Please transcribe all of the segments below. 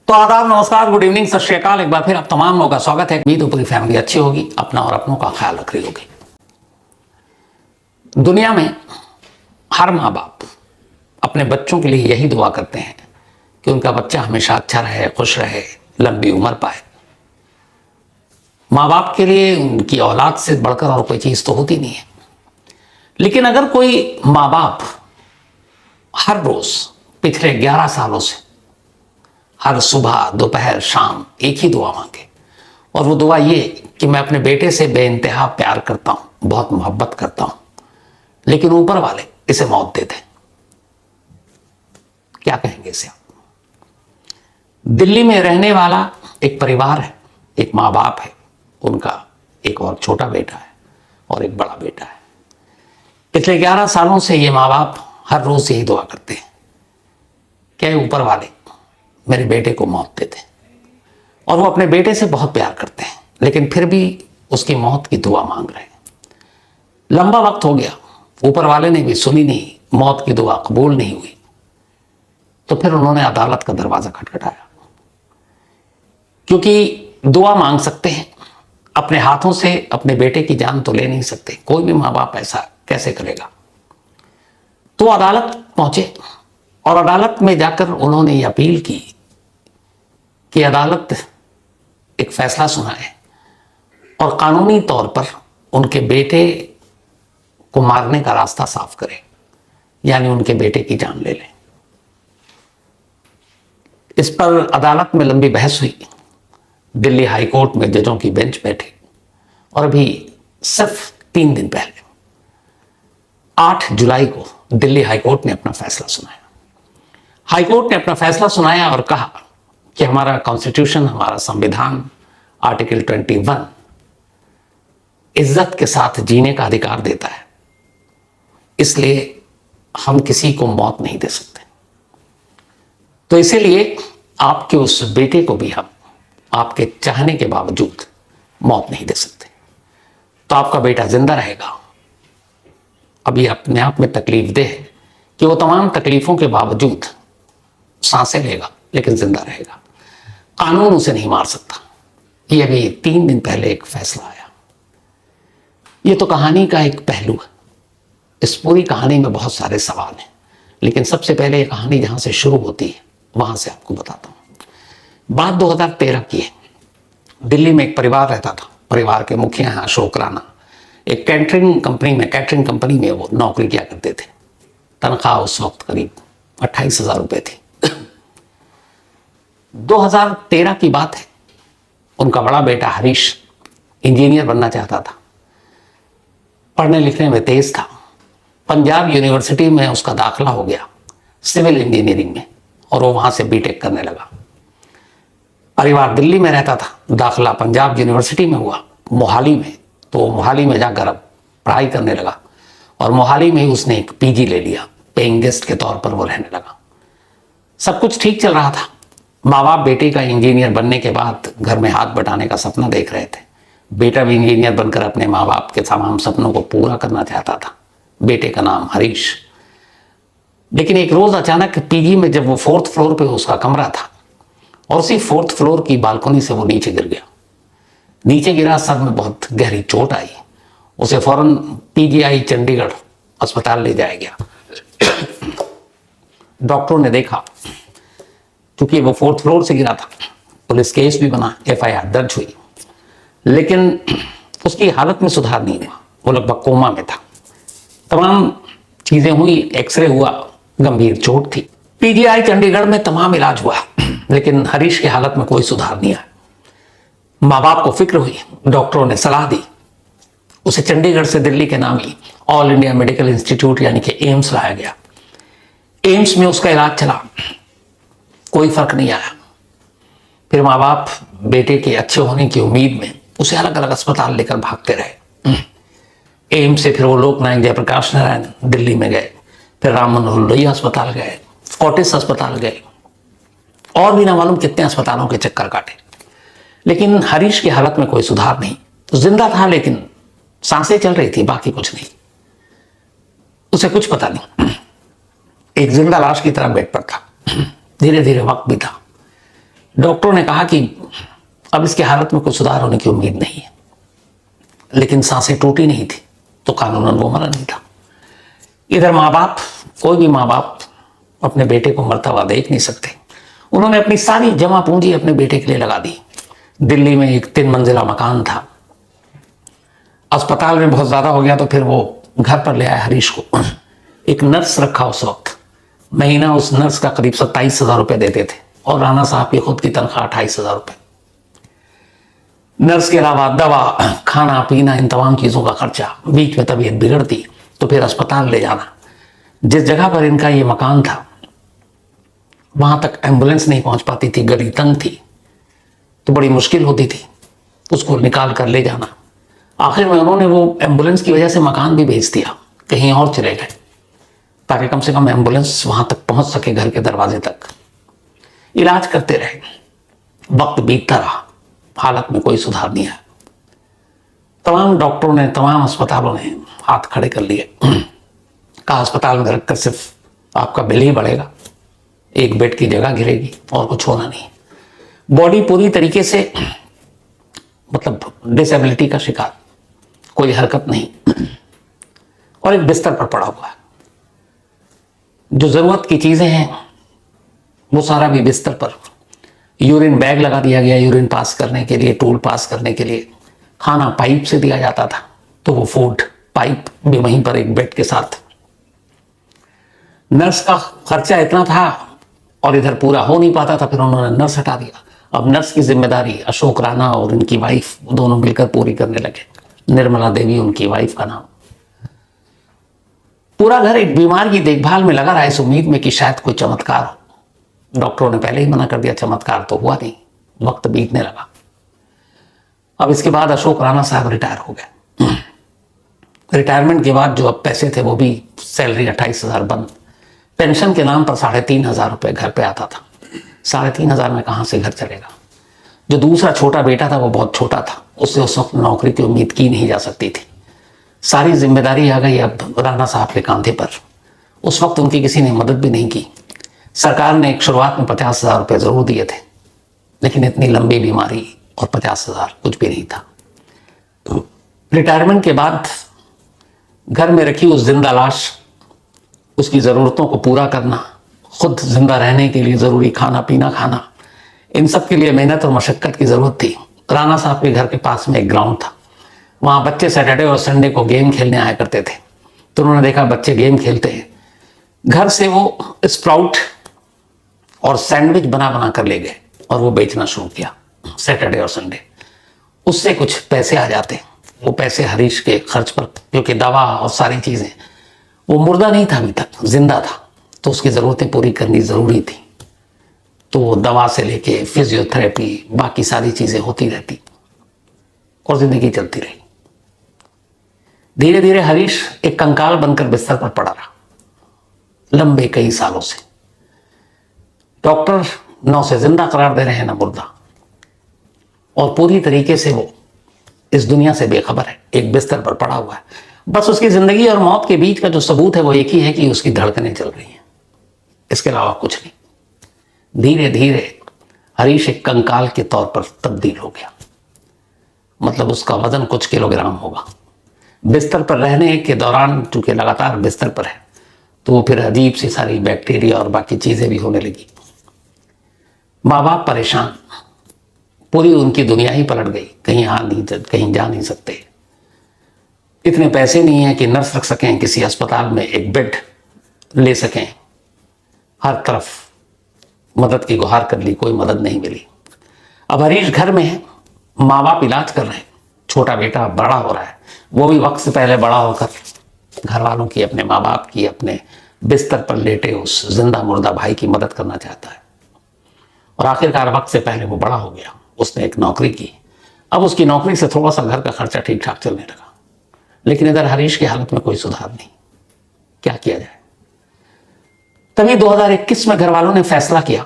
तो आदाब, नमस्कार, गुड इवनिंग, सत श्री अकाल। एक बार फिर आप तमाम लोगों का स्वागत है। उम्मीद है पूरी फैमिली अच्छी होगी, अपना और अपनों का ख्याल रख रही होगी। दुनिया में हर माँ बाप अपने बच्चों के लिए यही दुआ करते हैं कि उनका बच्चा हमेशा अच्छा रहे, खुश रहे, लंबी उम्र पाए। माँ बाप के लिए उनकी औलाद से बढ़कर और कोई चीज तो होती नहीं है। लेकिन अगर कोई माँ बाप हर रोज पिछले 11 सालों से हर सुबह दोपहर शाम एक ही दुआ मांगे, और वो दुआ ये कि मैं अपने बेटे से बेइंतहा प्यार करता हूं, बहुत मोहब्बत करता हूं, लेकिन ऊपर वाले इसे मौत दे दें, क्या कहेंगे इसे आप? दिल्ली में रहने वाला एक परिवार है, एक माँ बाप है, उनका एक और छोटा बेटा है और एक बड़ा बेटा है। पिछले 11 सालों से ये माँ बाप हर रोज यही दुआ करते हैं, क्या ऊपर वाले मेरे बेटे को मौत दे दे। और वो अपने बेटे से बहुत प्यार करते हैं, लेकिन फिर भी उसकी मौत की दुआ मांग रहे हैं। लंबा वक्त हो गया, ऊपर वाले ने भी सुनी नहीं, मौत की दुआ कबूल नहीं हुई। तो फिर उन्होंने अदालत का दरवाजा खटखटाया, क्योंकि दुआ मांग सकते हैं, अपने हाथों से अपने बेटे की जान तो ले नहीं सकते। कोई भी माँ बाप ऐसा कैसे करेगा? तो अदालत पहुंचे और अदालत में जाकर उन्होंने ये अपील की कि अदालत एक फैसला सुनाए और कानूनी तौर पर उनके बेटे को मारने का रास्ता साफ करे, यानी उनके बेटे की जान ले ले। इस पर अदालत में लंबी बहस हुई। दिल्ली हाई कोर्ट में जजों की बेंच बैठी, और अभी सिर्फ 3 दिन पहले 8 जुलाई को दिल्ली हाई कोर्ट ने अपना फैसला सुनाया। हाई कोर्ट ने अपना फैसला सुनाया और कहा कि हमारा कॉन्स्टिट्यूशन, हमारा संविधान आर्टिकल 21 इज्जत के साथ जीने का अधिकार देता है, इसलिए हम किसी को मौत नहीं दे सकते। तो इसीलिए आपके उस बेटे को भी हम आपके चाहने के बावजूद मौत नहीं दे सकते। तो आपका बेटा जिंदा रहेगा। अभी अपने आप में तकलीफ दे है कि वो तमाम तकलीफों के बावजूद सांसें लेगा, लेकिन जिंदा रहेगा। कानून उसे नहीं मार सकता। ये अभी 3 दिन पहले एक फैसला आया। ये तो कहानी का एक पहलू है। इस पूरी कहानी में बहुत सारे सवाल हैं, लेकिन सबसे पहले ये कहानी जहां से शुरू होती है वहां से आपको बताता हूं। बात 2013 की है। दिल्ली में एक परिवार रहता था। परिवार के मुखिया हैं अशोक राणा। एक कैटरिंग कंपनी में वो नौकरी किया करते थे। तनख्वाह उस वक्त करीब 28,000 रुपए थी। 2013 की बात है। उनका बड़ा बेटा हरीश इंजीनियर बनना चाहता था, पढ़ने लिखने में तेज था। पंजाब यूनिवर्सिटी में उसका दाखिला हो गया सिविल इंजीनियरिंग में, और वो वहां से बीटेक करने लगा। परिवार दिल्ली में रहता था, दाखिला पंजाब यूनिवर्सिटी में हुआ मोहाली में, तो मोहाली में जाकर अब पढ़ाई करने लगा, और मोहाली में ही उसने एक पीजी ले लिया। पेइंग गेस्ट के तौर पर वो रहने लगा। सब कुछ ठीक चल रहा था। माँ बाप बेटे का इंजीनियर बनने के बाद घर में हाथ बटाने का सपना देख रहे थे। बेटा भी इंजीनियर बनकर अपने माँ बाप के तमाम सपनों को पूरा करना चाहता था। बेटे का नाम हरीश। लेकिन एक रोज अचानक पीजी में जब वो 4th फ्लोर पे उसका कमरा था, और उसी 4th फ्लोर की बालकनी से वो नीचे गिर गया। नीचे गिरा, सर में बहुत गहरी चोट आई। उसे फौरन पीजीआई चंडीगढ़ अस्पताल ले जाया गया। डॉक्टरों ने देखा, क्योंकि वो 4th फ्लोर से गिरा था, पुलिस केस भी बना, FIR दर्ज हुई, लेकिन उसकी हालत में सुधार नहीं हुआ। वो लगभग कोमा में था। तमाम चीजें हुई, एक्सरे हुआ, गंभीर चोट थी। पीजीआई चंडीगढ़ में तमाम इलाज हुआ, लेकिन हरीश की हालत में कोई सुधार नहीं आया। माँ बाप को फिक्र हुई। डॉक्टरों ने सलाह दी, उसे चंडीगढ़ से दिल्ली के नामी ऑल इंडिया मेडिकल इंस्टीट्यूट यानी कि एम्स लाया गया। एम्स में उसका इलाज चला, कोई फर्क नहीं आया। फिर माँ बाप बेटे के अच्छे होने की उम्मीद में उसे अलग अलग अस्पताल लेकर भागते रहे। एम्स से फिर वो लोकनायक जयप्रकाश नारायण दिल्ली में गए, फिर राम मनोहर लोहिया अस्पताल गए, फोर्टिस अस्पताल गए, और भी ना मालूम कितने अस्पतालों के चक्कर काटे, लेकिन हरीश की हालत में कोई सुधार नहीं। तो जिंदा था, लेकिन सांसें चल रही थी, बाकी कुछ नहीं। उसे कुछ पता नहीं, एक जिंदा लाश की तरह बेड पर था। धीरे धीरे वक्त बीता। डॉक्टरों ने कहा कि अब इसकी हालत में कुछ सुधार होने की उम्मीद नहीं है, लेकिन सांसें टूटी नहीं थी तो कानूनन वो मरा नहीं था। इधर माँ बाप, कोई भी माँ बाप अपने बेटे को मरता हुआ देख नहीं सकते। उन्होंने अपनी सारी जमा पूंजी अपने बेटे के लिए लगा दी। दिल्ली में एक 3 मंजिला मकान था, अस्पताल में बहुत ज्यादा हो गया तो फिर वो घर पर ले आया हरीश को। एक नर्स रखा उस वक्त, महीना उस नर्स का करीब 27,000 रुपये देते थे और राणा साहब की खुद की तनख्वाह 28,000 रुपये। नर्स के अलावा दवा, खाना पीना, इन तमाम चीजों का खर्चा, बीच में तबीयत बिगड़ती तो फिर अस्पताल ले जाना। जिस जगह पर इनका ये मकान था वहां तक एम्बुलेंस नहीं पहुंच पाती थी, गली तंग थी, तो बड़ी मुश्किल होती थी उसको निकाल कर ले जाना। आखिर में उन्होंने वो एम्बुलेंस की वजह से मकान भी बेच दिया, कहीं और चले गए ताकि कम से कम एम्बुलेंस वहां तक पहुंच सके, घर के दरवाजे तक। इलाज करते रहे, वक्त बीतता रहा, हालत में कोई सुधार नहीं आया। तमाम डॉक्टरों ने, तमाम अस्पतालों ने हाथ खड़े कर लिए, कहा अस्पताल में रखकर सिर्फ आपका बिल ही बढ़ेगा, एक बेड की जगह गिरेगी और कुछ होना नहीं। बॉडी पूरी तरीके से मतलब डिसेबिलिटी का शिकार, कोई हरकत नहीं और एक बिस्तर पर पड़ा हुआ है। जो जरूरत की चीजें हैं वो सारा भी बिस्तर पर। यूरिन बैग लगा दिया गया यूरिन पास करने के लिए, टूल पास करने के लिए। खाना पाइप से दिया जाता था तो वो फूड पाइप भी वहीं पर एक बेड के साथ। नर्स का खर्चा इतना था और इधर पूरा हो नहीं पाता था, फिर उन्होंने नर्स हटा दिया। अब नर्स की जिम्मेदारी अशोक राणा और उनकी वाइफ दोनों मिलकर पूरी करने लगे। निर्मला देवी उनकी वाइफ का नाम। पूरा घर एक बीमार की देखभाल में लगा रहा, इस उम्मीद में कि शायद कोई चमत्कार हो। डॉक्टरों ने पहले ही मना कर दिया, चमत्कार तो हुआ नहीं। वक्त बीतने लगा। अब इसके बाद अशोक राणा साहब रिटायर हो गए। रिटायरमेंट के बाद जो अब पैसे थे वो भी सैलरी 28,000 बंद। पेंशन के नाम पर 3,500 रुपये घर पे आता था। 3,500 में कहाँ से घर चलेगा। जो दूसरा छोटा बेटा था वो बहुत छोटा था, उससे उस वक्त नौकरी की उम्मीद की नहीं जा सकती थी। सारी जिम्मेदारी आ गई अब राणा साहब के कांधे पर। उस वक्त उनकी किसी ने मदद भी नहीं की। सरकार ने एक शुरुआत में 50,000 रुपये जरूर दिए थे, लेकिन इतनी लंबी बीमारी और 50,000 कुछ भी नहीं था। रिटायरमेंट के बाद घर में रखी उस जिंदा लाश, उसकी ज़रूरतों को पूरा करना, खुद जिंदा रहने के लिए ज़रूरी खाना पीना खाना, इन सब के लिए मेहनत और मशक्क़त की ज़रूरत थी। राणा साहब के घर के पास में एक ग्राउंड था, वहाँ बच्चे सैटरडे और संडे को गेम खेलने आया करते थे। तो उन्होंने देखा बच्चे गेम खेलते हैं, घर से वो स्प्राउट और सैंडविच बना बना कर ले गए और वो बेचना शुरू किया सैटरडे और संडे। उससे कुछ पैसे आ जाते, वो पैसे हरीश के खर्च पर, क्योंकि दवा और सारी चीज़ें, वो मुर्दा नहीं था अभी तक, जिंदा था, तो उसकी ज़रूरतें पूरी करनी ज़रूरी थी। तो दवा से लेके फिजियोथेरेपी, बाकी सारी चीज़ें होती रहती और ज़िंदगी चलती रही। धीरे धीरे हरीश एक कंकाल बनकर बिस्तर पर पड़ा रहा लंबे कई सालों से। डॉक्टर न उसे जिंदा करार दे रहे हैं न मुर्दा, और पूरी तरीके से वो इस दुनिया से बेखबर है, एक बिस्तर पर पड़ा हुआ है। बस उसकी जिंदगी और मौत के बीच का जो सबूत है वो एक ही है कि उसकी धड़कनें चल रही हैं, इसके अलावा कुछ नहीं। धीरे धीरे हरीश एक कंकाल के तौर पर तब्दील हो गया, मतलब उसका वजन कुछ किलोग्राम होगा। बिस्तर पर रहने के दौरान चूंकि लगातार बिस्तर पर है तो फिर अजीब सी सारी बैक्टीरिया और बाकी चीजें भी होने लगी। माँ बाप परेशान, पूरी उनकी दुनिया ही पलट गई। कहीं कहीं जा नहीं सकते, इतने पैसे नहीं है कि नर्स रख सकें, किसी अस्पताल में एक बेड ले सकें। हर तरफ मदद की गुहार कर ली, कोई मदद नहीं मिली। अब हरीश घर में है, माँ बाप इलाज कर रहे हैं, छोटा बेटा बड़ा हो रहा है, वो भी वक्त से पहले बड़ा होकर घर वालों की, अपने माँ बाप की, अपने बिस्तर पर लेटे उस जिंदा मुर्दा भाई की मदद करना चाहता है। और आखिरकार वक्त से पहले वो बड़ा हो गया, उसने एक नौकरी की। अब उसकी नौकरी से थोड़ा सा घर का खर्चा ठीक ठाक चलने लगा, लेकिन इधर हरीश की हालत में कोई सुधार नहीं। क्या किया जाए। तभी 2021 में घर वालों ने फैसला किया,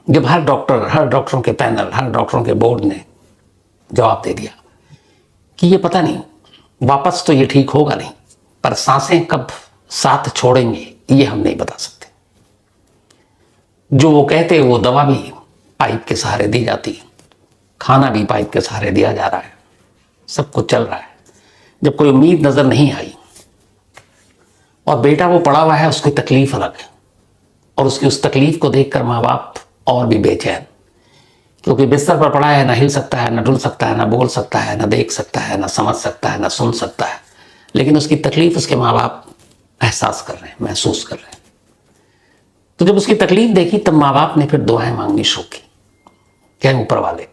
जब हर डॉक्टरों के पैनल, हर डॉक्टरों के बोर्ड ने जवाब दे दिया कि ये पता नहीं, वापस तो ये ठीक होगा नहीं, पर सांसें कब साथ छोड़ेंगे ये हम नहीं बता सकते। जो वो कहते वो दवा भी पाइप के सहारे दी जाती है, खाना भी पाइप के सहारे दिया जा रहा है, सब कुछ चल रहा है। जब कोई उम्मीद नजर नहीं आई और बेटा वो पड़ा हुआ है, उसकी तकलीफ अलग है, और उसकी उस तकलीफ को देखकर माँ बाप और भी बेचैन, क्योंकि बिस्तर पर पड़ा है, ना हिल सकता है, ना डुल सकता है, ना बोल सकता है, ना देख सकता है, ना समझ सकता है, ना सुन सकता है, लेकिन उसकी तकलीफ उसके माँ बाप एहसास कर रहे हैं, महसूस कर रहे हैं। तो जब उसकी तकलीफ देखी तब माँ बाप ने फिर दुआएं मांगनी शुरू की, क्या ऊपर वाले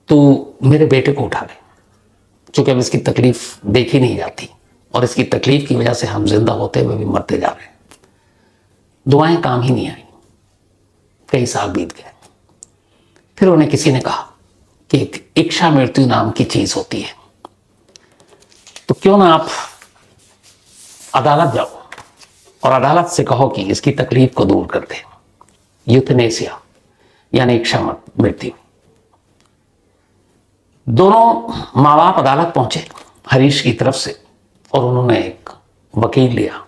तो मेरे बेटे को उठा ले, क्योंकि अब इसकी तकलीफ देखी नहीं जाती और इसकी तकलीफ की वजह से हम जिंदा होते हुए भी मरते जा रहे हैं। दुआएं काम ही नहीं आई, कई साल बीत गए। फिर उन्हें किसी ने कहा कि एक इच्छा मृत्यु नाम की चीज होती है, तो क्यों ना आप अदालत जाओ और अदालत से कहो कि इसकी तकलीफ को दूर कर दे, यूथनेसिया यानी इच्छा मृत्यु। दोनों माँ बाप अदालत पहुंचे हरीश की तरफ से, और उन्होंने एक वकील लिया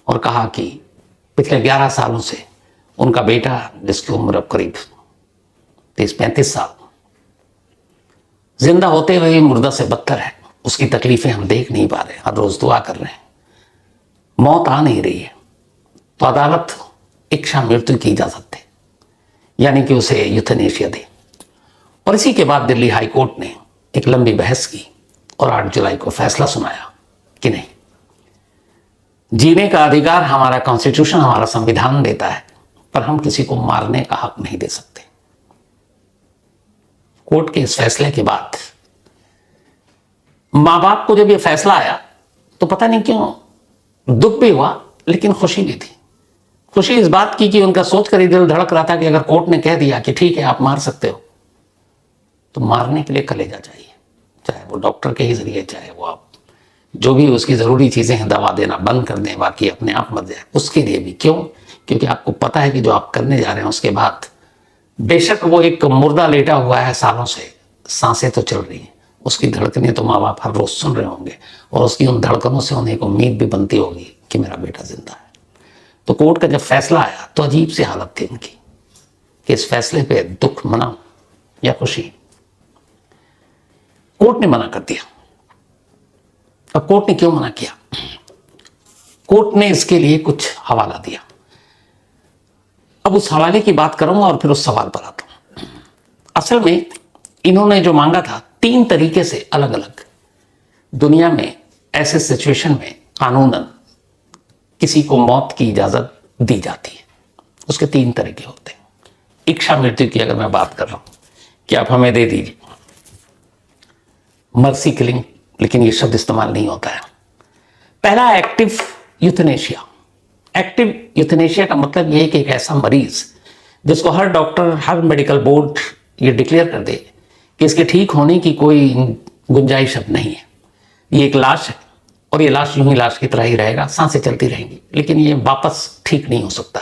और कहा कि पिछले 11 सालों से उनका बेटा, जिसकी उम्र अब करीब 30-35 साल, जिंदा होते हुए मुर्दा से बदतर है, उसकी तकलीफें हम देख नहीं पा रहे, हर रोज दुआ कर रहे हैं, मौत आ नहीं रही है, तो अदालत इच्छा मृत्यु की इजाजत दे, यानी कि उसे यूथनेशिया दे। और इसी के बाद दिल्ली हाई कोर्ट ने एक लंबी बहस की और 8 जुलाई को फैसला सुनाया कि नहीं, जीने का अधिकार हमारा कॉन्स्टिट्यूशन, हमारा संविधान देता है, पर हम किसी को मारने का हक नहीं दे सकते। कोर्ट के इस फैसले के बाद मां बाप को जब यह फैसला आया तो पता नहीं क्यों दुख भी हुआ, लेकिन खुशी भी थी। खुशी इस बात की कि उनका सोच कर ही दिल धड़क रहा था कि अगर कोर्ट ने कह दिया कि ठीक है आप मार सकते हो, तो मारने के लिए कलेजा चाहिए, चाहे वो डॉक्टर के ही जरिए, चाहे वो आप जो भी उसकी जरूरी चीजें हैं दवा देना बंद कर दें, बाकी अपने आप मर जाए, उसके लिए भी। क्यों? क्योंकि आपको पता है कि जो आप करने जा रहे हैं उसके बाद बेशक वो एक मुर्दा लेटा हुआ है सालों से, सांसें तो चल रही हैं, उसकी धड़कनें तो माँ बाप हर रोज सुन रहे होंगे, और उसकी उन धड़कनों से उन्हें एक उम्मीद भी बनती होगी कि मेरा बेटा जिंदा है। तो कोर्ट का जब फैसला आया तो अजीब सी हालत थी उनकी कि इस फैसले पे दुख मनाऊं या खुशी। कोर्ट ने मना कर दिया। अब कोर्ट ने क्यों मना किया? कोर्ट ने इसके लिए कुछ हवाला दिया। अब उस हवाले की बात करूंगा और फिर उस सवाल पर आता हूं। असल में इन्होंने जो मांगा था 3 तरीके से अलग अलग दुनिया में ऐसे सिचुएशन में कानूनन किसी को मौत की इजाजत दी जाती है। उसके 3 तरीके होते हैं। इच्छा मृत्यु की अगर मैं बात कर रहा हूं कि आप हमें दे दीजिए, मर्सी किलिंग, लेकिन ये शब्द इस्तेमाल नहीं होता है। पहला एक्टिव यूथनेशिया। एक्टिव यूथनेशिया का मतलब यह है कि एक ऐसा मरीज जिसको हर डॉक्टर, हर मेडिकल बोर्ड ये डिक्लेयर कर दे कि इसके ठीक होने की कोई गुंजाइश अब नहीं है, ये एक लाश है और ये लाश यूं ही लाश की तरह ही रहेगा, सांसें चलती रहेंगी, लेकिन ये वापस ठीक नहीं हो सकता।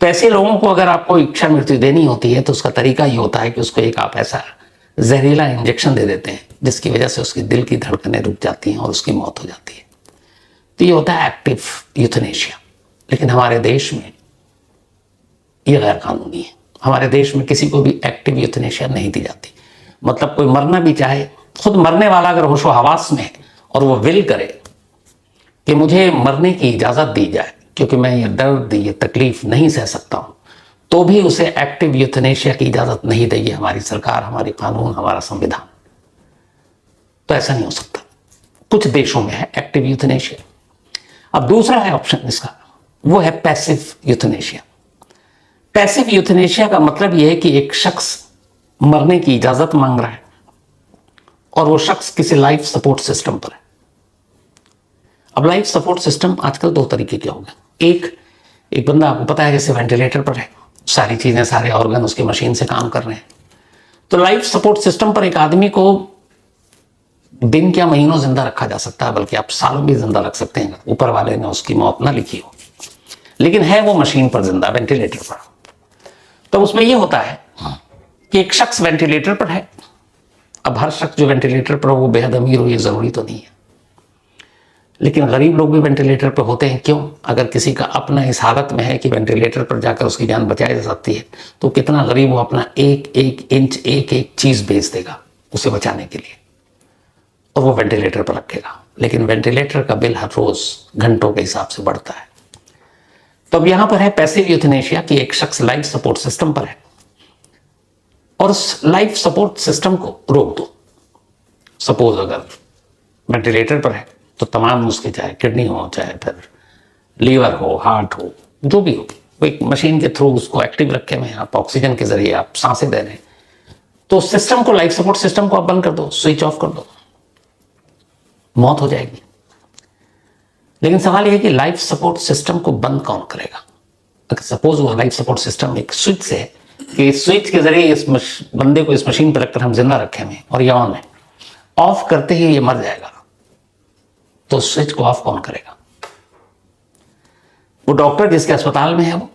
तो ऐसे लोगों को अगर आपको इच्छा मृत्यु देनी होती है तो उसका तरीका ये होता है कि उसको एक आप ऐसा जहरीला इंजेक्शन दे देते हैं जिसकी वजह से उसकी दिल की धड़कनें रुक जाती हैं और उसकी मौत हो जाती है। तो ये होता है एक्टिव यूथनेशिया। लेकिन हमारे देश में ये गैर कानूनी है। हमारे देश में किसी को भी एक्टिव यूथनेशिया नहीं दी जाती। मतलब कोई मरना भी चाहे, खुद मरने वाला अगर होशो हवास में है और वो विल करे कि मुझे मरने की इजाजत दी जाए क्योंकि मैं ये दर्द, ये तकलीफ नहीं सह सकता हूं, तो भी उसे एक्टिव यूथनेशिया की इजाजत नहीं देगी हमारी सरकार, हमारी कानून, हमारा संविधान। तो ऐसा नहीं हो सकता। कुछ देशों में है एक्टिव यूथनेशिया। अब दूसरा है ऑप्शन इसका, वो है पैसिव यूथनेशिया। पैसिव यूथनेशिया का मतलब यह है कि एक शख्स मरने की इजाजत मांग रहा है और वो शख्स किसी लाइफ सपोर्ट सिस्टम पर है। अब लाइफ सपोर्ट सिस्टम आजकल 2 तरीके के हो गए। एक बंदा आपको पता है जैसे वेंटिलेटर पर है, सारी चीजें, सारे ऑर्गन उसकी मशीन से काम कर रहे हैं। तो लाइफ सपोर्ट सिस्टम पर एक आदमी को दिन क्या महीनों जिंदा रखा जा सकता है, बल्कि आप सालों भी जिंदा रख सकते हैं, ऊपर वाले ने उसकी मौत ना लिखी हो, लेकिन है वो मशीन पर जिंदा, वेंटिलेटर पर। तो उसमें यह होता है कि एक शख्स वेंटिलेटर पर है। अब हर शख्स जो वेंटिलेटर पर हो वो बेहद अमीर हो ये जरूरी तो नहीं है, लेकिन गरीब लोग भी वेंटिलेटर पर होते हैं। क्यों? अगर किसी का अपना इस हालत में है कि वेंटिलेटर पर जाकर उसकी जान बचाई जा सकती है, तो कितना गरीब वो अपना एक एक इंच, एक एक चीज बेच देगा उसे बचाने के लिए, और वो वेंटिलेटर पर रखेगा। लेकिन वेंटिलेटर का बिल हर रोज घंटों के हिसाब से बढ़ता है। तो अब यहां पर है पैसिव यूथनेशिया कि एक शख्स लाइफ सपोर्ट सिस्टम पर है और उस लाइफ सपोर्ट सिस्टम को रोक दो। सपोज अगर वेंटिलेटर पर है तो तमाम उसके, चाहे किडनी हो, चाहे फिर लीवर हो, हार्ट हो, जो भी हो, वो एक मशीन के थ्रू उसको एक्टिव रखे हुए हैं, आप ऑक्सीजन के जरिए आप सांसें दे रहे हैं, तो सिस्टम को, लाइफ सपोर्ट सिस्टम को आप बंद कर दो, स्विच ऑफ कर दो, मौत हो जाएगी। लेकिन सवाल यह है कि लाइफ सपोर्ट सिस्टम को बंद कौन करेगा? अगर सपोज वो लाइफ सपोर्ट सिस्टम एक स्विच से है कि स्विच के जरिए इस बंदे को इस मशीन पर रखकर हम जिंदा रखे हुए और ये ऑन है, ऑफ करते ही ये मर जाएगा, तो स्विच को ऑफ कौन करेगा? वो डॉक्टर जिसके अस्पताल में है वो,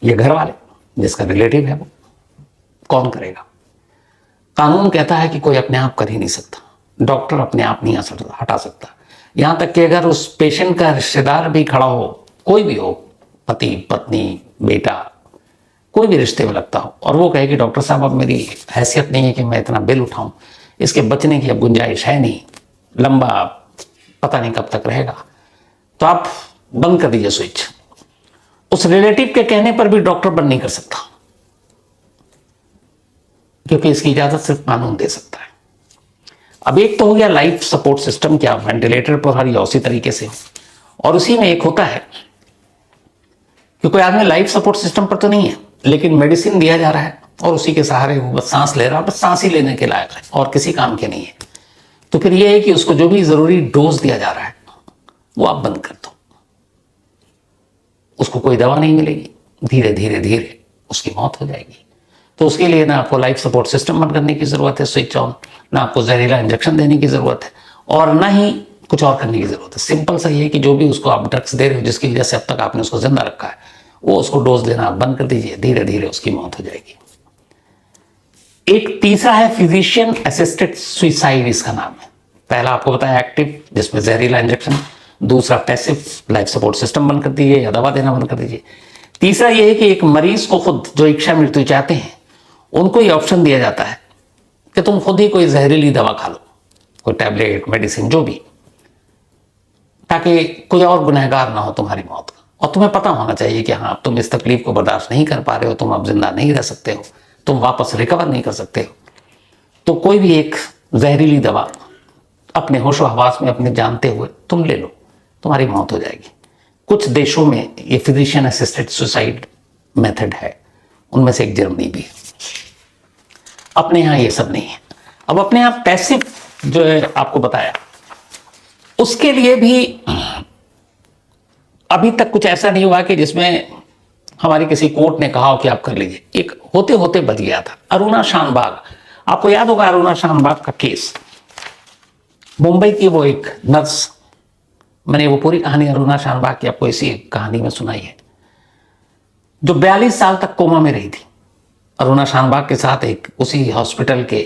ये घर वाले जिसका रिलेटिव है वो, कौन करेगा? कानून कहता है कि कोई अपने आप कर ही नहीं सकता, डॉक्टर अपने आप नहीं हटा सकता। यहां तक कि अगर उस पेशेंट का रिश्तेदार भी खड़ा हो, कोई भी हो, पति, पत्नी, बेटा, कोई भी रिश्ते में लगता हो, और वो कहे कि डॉक्टर साहब अब मेरी हैसियत नहीं है कि मैं इतना बिल उठाऊं, इसके बचने की अब गुंजाइश है नहीं, लंबा पता नहीं कब तक रहेगा, तो आप बंद कर दीजिए स्विच। उस रिलेटिव के कहने पर भी डॉक्टर बंद नहीं कर सकता, क्योंकि इसकी इजाजत सिर्फ कानून दे सकता है। अब एक तो हो गया लाइफ सपोर्ट सिस्टम, क्या वेंटिलेटर पर हर या उसी तरीके से, और उसी में एक होता है कि कोई आदमी लाइफ सपोर्ट सिस्टम पर तो नहीं है, लेकिन मेडिसिन दिया जा रहा है और उसी के सहारे वो बस सांस ले रहा है, बस सांस ही लेने के लायक है और किसी काम के नहीं है। तो फिर यह है कि उसको जो भी जरूरी डोज दिया जा रहा है वो आप बंद कर दो, उसको कोई दवा नहीं मिलेगी, धीरे धीरे धीरे उसकी मौत हो जाएगी। तो उसके लिए ना आपको लाइफ सपोर्ट सिस्टम बंद करने की जरूरत है, स्विच ऑन, ना आपको जहरीला इंजेक्शन देने की जरूरत है, और ना ही कुछ और करने की जरूरत है। सिंपल सा ये है कि जो भी उसको आप ड्रग्स दे रहे हो, जिसकी वजह से अब तक आपने उसको जिंदा रखा है, वो उसको डोज देना आप बंद कर दीजिए, धीरे धीरे उसकी मौत हो जाएगी। एक तीसरा है फिजिशियन असिस्टेड सुसाइड, इसका नाम है। पहला आपको बताया एक्टिव, जिसमें जहरीला इंजेक्शन, दूसरा पैसिव, लाइफ सपोर्ट सिस्टम बंद कर दीजिए या दवा देना बंद कर दीजिए। तीसरा यह है कि एक मरीज को खुद, जो इच्छा मृत्यु चाहते हैं, उनको ये ऑप्शन दिया जाता है कि तुम खुद ही कोई जहरीली दवा खा लो, कोई टैबलेट, मेडिसिन, जो भी, ताकि कोई और गुनहगार ना हो तुम्हारी मौत का। और तुम्हें पता होना चाहिए कि हाँ, तुम इस तकलीफ को बर्दाश्त नहीं कर पा रहे हो, तुम अब जिंदा नहीं रह सकते हो, तुम वापस रिकवर नहीं कर सकते हो, तो कोई भी एक जहरीली दवा अपने होशो हवास में अपने जानते हुए तुम ले लो, तुम्हारी मौत हो जाएगी। कुछ देशों में ये फिजिशियन असिस्टेड सुसाइड मेथड है, उनमें से एक जर्मनी भी है। अपने यहां ये सब नहीं है। अब अपने यहां पैसिव जो है आपको बताया, उसके लिए भी अभी तक कुछ ऐसा नहीं हुआ कि जिसमें हमारी किसी कोर्ट ने कहा हो कि आप कर लीजिए। एक होते होते बच गया था, अरुणा शानबाग, आपको याद होगा अरुणा शानबाग का केस, मुंबई की वो एक नर्स, मैंने वो पूरी कहानी अरुणा शानबाग की आपको इसी कहानी में सुनाई है, जो 42 साल तक कोमा में रही थी। अरुणा शानबाग के साथ एक उसी हॉस्पिटल के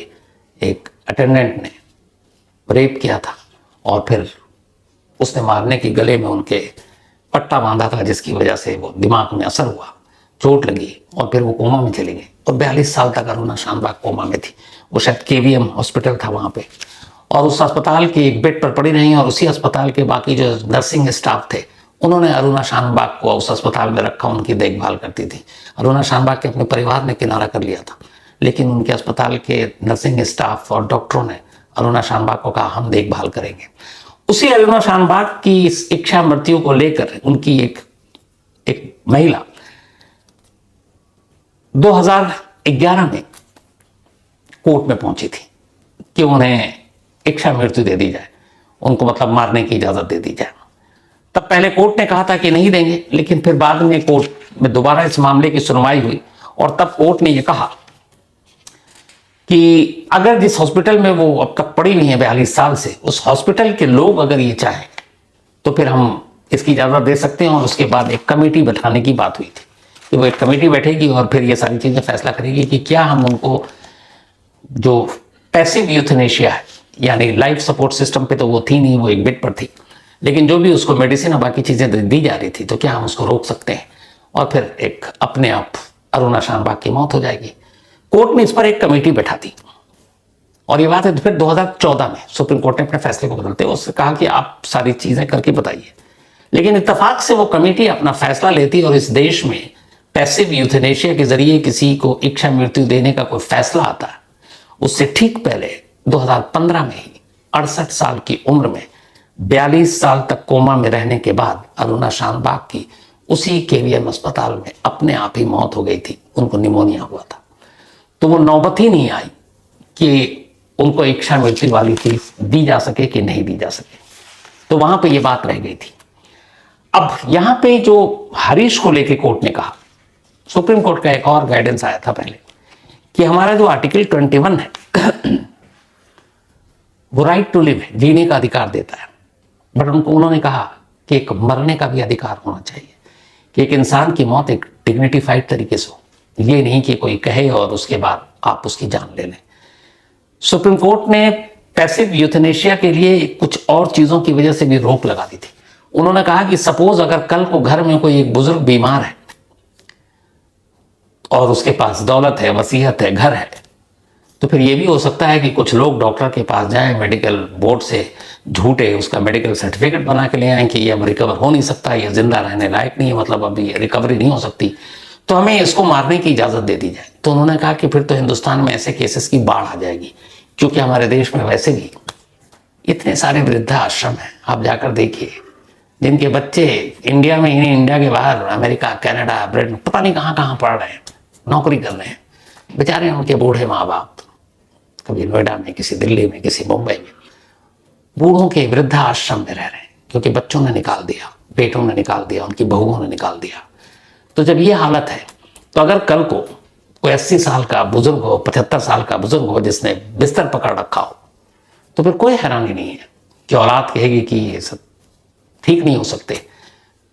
एक अटेंडेंट ने रेप किया था, और फिर उसने मारने की गले में उनके पट्टा बांधा था, जिसकी वजह से वो दिमाग में असर हुआ, चोट लगी, और फिर वो कोमा में चली गई। और 42 साल तक अरुणा शानबाग कोमा में थी। वो शायद केवीएम हॉस्पिटल था वहाँ पे, और उस अस्पताल के एक बेड पर पड़ी रही, और उसी अस्पताल के बाकी जो नर्सिंग स्टाफ थे, उन्होंने अरुणा शानबाग को उस अस्पताल में रखा, उनकी देखभाल करती थी। अरुणा शानबाग के अपने परिवार ने किनारा कर लिया था, लेकिन उनके अस्पताल के नर्सिंग स्टाफ और डॉक्टरों ने अरुणा शानबाग को कहा हम देखभाल करेंगे। उसी अरुणा शानबाग की इस इच्छा मृत्यु को लेकर उनकी एक महिला 2011 में कोर्ट में पहुंची थी कि उन्हें इच्छा मृत्यु दे दी जाए, उनको मतलब मारने की इजाजत दे दी जाए। तब पहले कोर्ट ने कहा था कि नहीं देंगे, लेकिन फिर बाद में कोर्ट में दोबारा इस मामले की सुनवाई हुई, और तब कोर्ट ने यह कहा कि अगर जिस हॉस्पिटल में वो अब तक पड़ी हुई है 42 साल से, उस हॉस्पिटल के लोग अगर ये चाहें तो फिर हम इसकी इजाजत दे सकते हैं। और उसके बाद एक कमेटी बैठाने की बात हुई थी कि वो एक कमेटी बैठेगी और फिर ये सारी चीजें फैसला करेगी कि क्या हम उनको जो पैसिव यूथनेशिया है यानी लाइफ सपोर्ट सिस्टम पे तो वो थी नहीं, वो एक बेड पर थी, लेकिन जो भी उसको मेडिसिन और बाकी चीज़ें दी जा रही थी, तो क्या हम उसको रोक सकते हैं? और फिर एक अपने आप अरुणा शानबाग की मौत हो जाएगी। कोर्ट ने इस पर एक कमेटी बैठा दी, और ये बात है फिर 2014 में सुप्रीम कोर्ट ने अपने फैसले को बदलते हुए उससे कहा कि आप सारी चीज़ें करके बताइए। लेकिन इत्तेफाक से वो कमेटी अपना फैसला लेती और इस देश में पैसिव यूथेनेशिया के जरिए किसी को इच्छा मृत्यु देने का कोई फैसला आता है, उससे ठीक पहले 2015 में ही 68 साल की उम्र में 42 साल तक कोमा में रहने के बाद अरुणा शानबाग की उसी केवीएम अस्पताल में अपने आप ही मौत हो गई थी। उनको निमोनिया हुआ था। तो वो नौबत ही नहीं आई कि उनको इच्छा मृत्यु वाली चीज दी जा सके कि नहीं दी जा सके। तो वहां पे ये बात रह गई थी। अब यहां पे जो हरीश को लेके कोर्ट ने कहा, सुप्रीम कोर्ट का एक और गाइडेंस आया था पहले कि हमारा जो आर्टिकल 21 है वो राइट टू लिव है, जीने का अधिकार देता है, बट उन्होंने कहा कि एक मरने का भी अधिकार होना चाहिए, कि एक इंसान की मौत एक डिग्निफाइड तरीके से हो, ये नहीं कि कोई कहे और उसके बाद आप उसकी जान ले लें। सुप्रीम कोर्ट ने पैसिव यूथेनेशिया के लिए कुछ और चीजों की वजह से भी रोक लगा दी थी। उन्होंने कहा कि सपोज अगर कल को घर में कोई एक बुजुर्ग बीमार है और उसके पास दौलत है, वसीयत है, घर है, तो फिर ये भी हो सकता है कि कुछ लोग डॉक्टर के पास जाएं, मेडिकल बोर्ड से झूठे उसका मेडिकल सर्टिफिकेट बना के ले आए कि ये अब रिकवर हो नहीं सकता, ये जिंदा रहने लायक नहीं है, मतलब अभी रिकवरी नहीं हो सकती, तो हमें इसको मारने की इजाजत दे दी जाए। तो उन्होंने कहा कि फिर तो हिंदुस्तान में ऐसे केसेस की बाढ़ आ जाएगी, क्योंकि हमारे देश में वैसे भी इतने सारे वृद्धाश्रम हैं। आप जाकर देखिए, जिनके बच्चे इंडिया में ही नहीं, इंडिया के बाहर अमेरिका, कनाडा, ब्रिटेन, पता नहीं कहाँ कहाँ पढ़ रहे हैं, नौकरी कर रहे हैं, बेचारे उनके बूढ़े माँ बाप कभी नोएडा में, किसी दिल्ली में, किसी मुंबई में, बूढ़ों के वृद्धाश्रम में रह रहे हैं, क्योंकि बच्चों ने निकाल दिया, बेटों ने निकाल दिया, उनकी बहुओं ने निकाल दिया। तो जब ये हालत है, तो अगर कल को कोई 80 साल का बुजुर्ग हो, 75 साल का बुजुर्ग हो, जिसने बिस्तर पकड़ रखा हो, तो फिर कोई हैरानी नहीं है कि औलाद कहेगी कि ये सब ठीक नहीं हो सकते,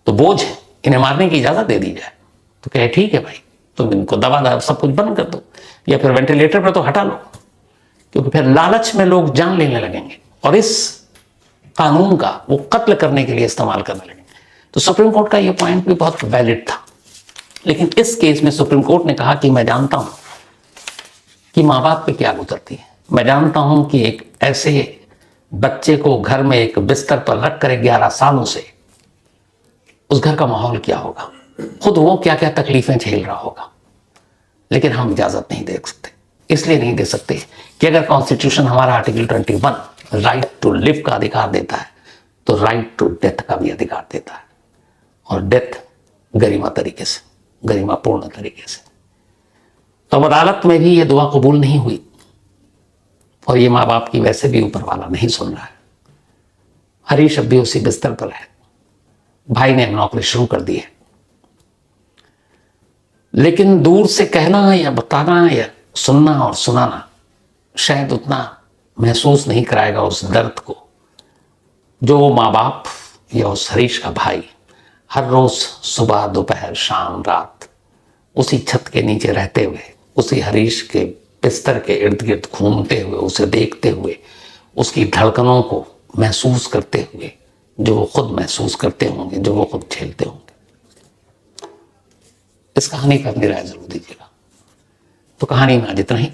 तो बोझ है, इन्हें मारने की इजाजत दे दी जाए। तो कहे ठीक है भाई, तुम इनको दवा सब कुछ बंद कर दो, या फिर वेंटिलेटर पर तो हटा लो, क्योंकि फिर लालच में लोग जान लेने लगेंगे और इस कानून का वो कत्ल करने के लिए इस्तेमाल करने लगेंगे। तो सुप्रीम कोर्ट का ये पॉइंट भी बहुत वैलिड था। लेकिन इस केस में सुप्रीम कोर्ट ने कहा कि मैं जानता हूं कि माँ बाप पे क्या गुजरती है, मैं जानता हूं कि एक ऐसे बच्चे को घर में एक बिस्तर पर रखकर 11 सालों से उस घर का माहौल क्या होगा, खुद वो क्या क्या तकलीफें झेल रहा होगा, लेकिन हम इजाजत नहीं दे सकते। इसलिए नहीं दे सकते कि अगर कॉन्स्टिट्यूशन हमारा आर्टिकल 21 राइट टू लिव का अधिकार देता है, तो राइट टू डेथ का भी अधिकार देता है, और डेथ गरिमा तरीके से, गरिमापूर्ण तरीके से। तो अब अदालत में भी ये दुआ कबूल नहीं हुई, और ये माँ बाप की वैसे भी ऊपर वाला नहीं सुन रहा है। हरीश अब भी उसी बिस्तर पर है, भाई ने नौकरी शुरू कर दी है, लेकिन दूर से कहना या बताना या सुनना और सुनाना शायद उतना महसूस नहीं कराएगा उस दर्द को जो वो माँ बाप या उस हरीश का भाई हर रोज सुबह, दोपहर, शाम, रात उसी छत के नीचे रहते हुए, उसी हरीश के बिस्तर के इर्द गिर्द घूमते हुए, उसे देखते हुए, उसकी धड़कनों को महसूस करते हुए, जो वो खुद महसूस करते होंगे, जो वो खुद झेलते होंगे। इस कहानी पर अपनी राय जरूर दीजिएगा। तो कहानी में आज इतना ही।